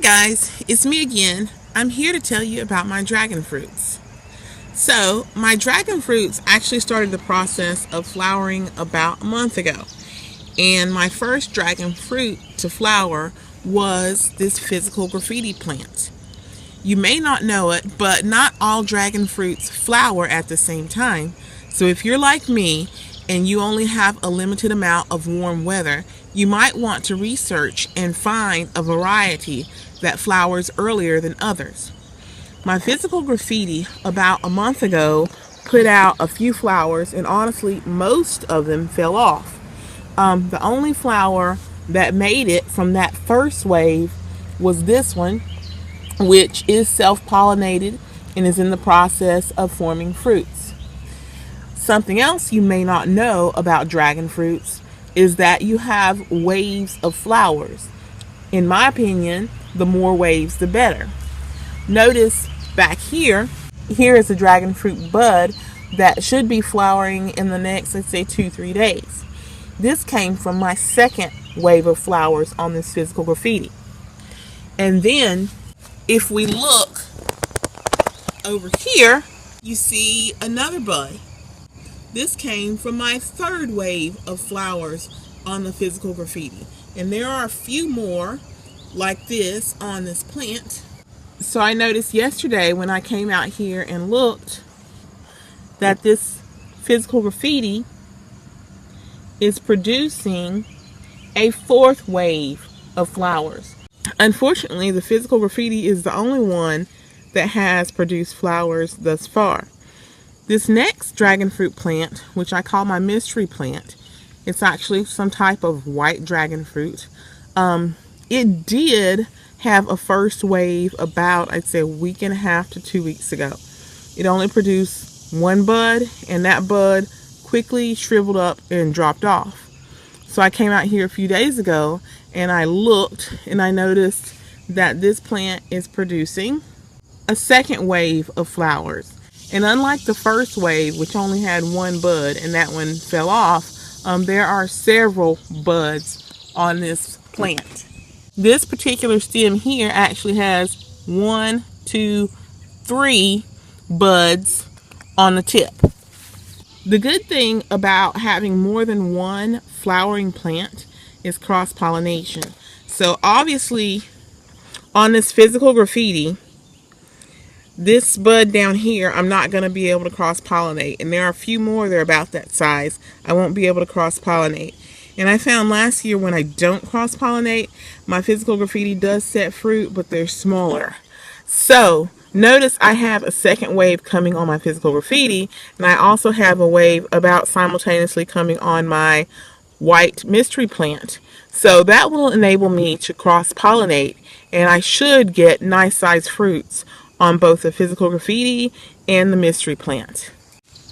guys, it's me again. I'm here to tell you about my dragon fruits. So, my dragon fruits actually started the process of flowering about a month ago. And my first dragon fruit to flower was this physical graffiti plant. You may not know it, but not all dragon fruits flower at the same time. So if you're like me and you only have a limited amount of warm weather, you might want to research and find a variety that flowers earlier than others. My physical graffiti about a month ago put out a few flowers, and honestly most of them fell off. The only flower that made it from that first wave was this one, which is self-pollinated and is in the process of forming fruits. Something else you may not know about dragon fruits is that you have waves of flowers. In my opinion, the more waves, the better. Notice back here is a dragon fruit bud that should be flowering in the next, let's say, 2-3 days. This came from my second wave of flowers on this physical graffiti. And then if we look over here, you see another bud. This came from my third wave of flowers on the physical graffiti. And there are a few more like this on this plant. So I noticed yesterday when I came out here and looked that this physical graffiti is producing a fourth wave of flowers. Unfortunately, the physical graffiti is the only one that has produced flowers thus far. This next dragon fruit plant, which I call my mystery plant, it's actually some type of white dragon fruit. It did have a first wave about, I'd say, a week and a half to 2 weeks ago. It only produced one bud, and that bud quickly shriveled up and dropped off. So I came out here a few days ago and I looked and I noticed that this plant is producing a second wave of flowers. And unlike the first wave, which only had one bud and that one fell off, there are several buds on this plant. This particular stem here actually has 1, 2, 3 buds on the tip. The good thing about having more than one flowering plant is cross-pollination. So obviously on this physical graffiti, this bud down here, I'm not going to be able to cross-pollinate. And there are a few more that are about that size. I won't be able to cross-pollinate. And I found last year when I don't cross-pollinate, my physical graffiti does set fruit, but they're smaller. So notice I have a second wave coming on my physical graffiti, and I also have a wave about simultaneously coming on my white mystery plant. So that will enable me to cross-pollinate, and I should get nice sized fruits on both the physical graffiti and the mystery plant.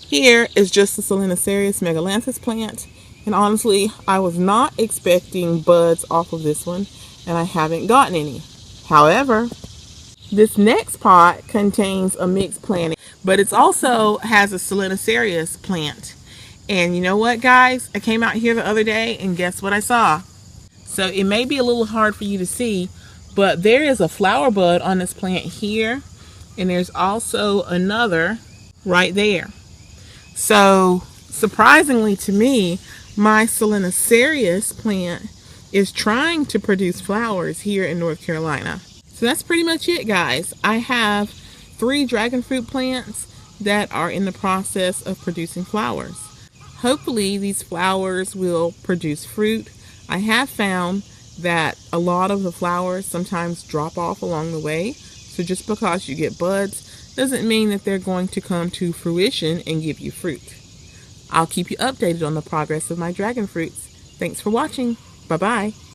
Here is just the Pollination megalanthus plant, and honestly I was not expecting buds off of this one, and I haven't gotten any. However, this next pot contains a mixed plant, but it also has a Pollination plant. And you know what, guys? I came out here the other day and guess what I saw? So it may be a little hard for you to see, but there is a flower bud on this plant here, and there's also another right there. So surprisingly to me, my Pollination plant is trying to produce flowers here in North Carolina. So that's pretty much it, guys. I have 3 dragon fruit plants that are in the process of producing flowers. Hopefully these flowers will produce fruit. I have found that a lot of the flowers sometimes drop off along the way. So just because you get buds doesn't mean that they're going to come to fruition and give you fruit. I'll keep you updated on the progress of my dragon fruits. Thanks for watching. Bye-bye.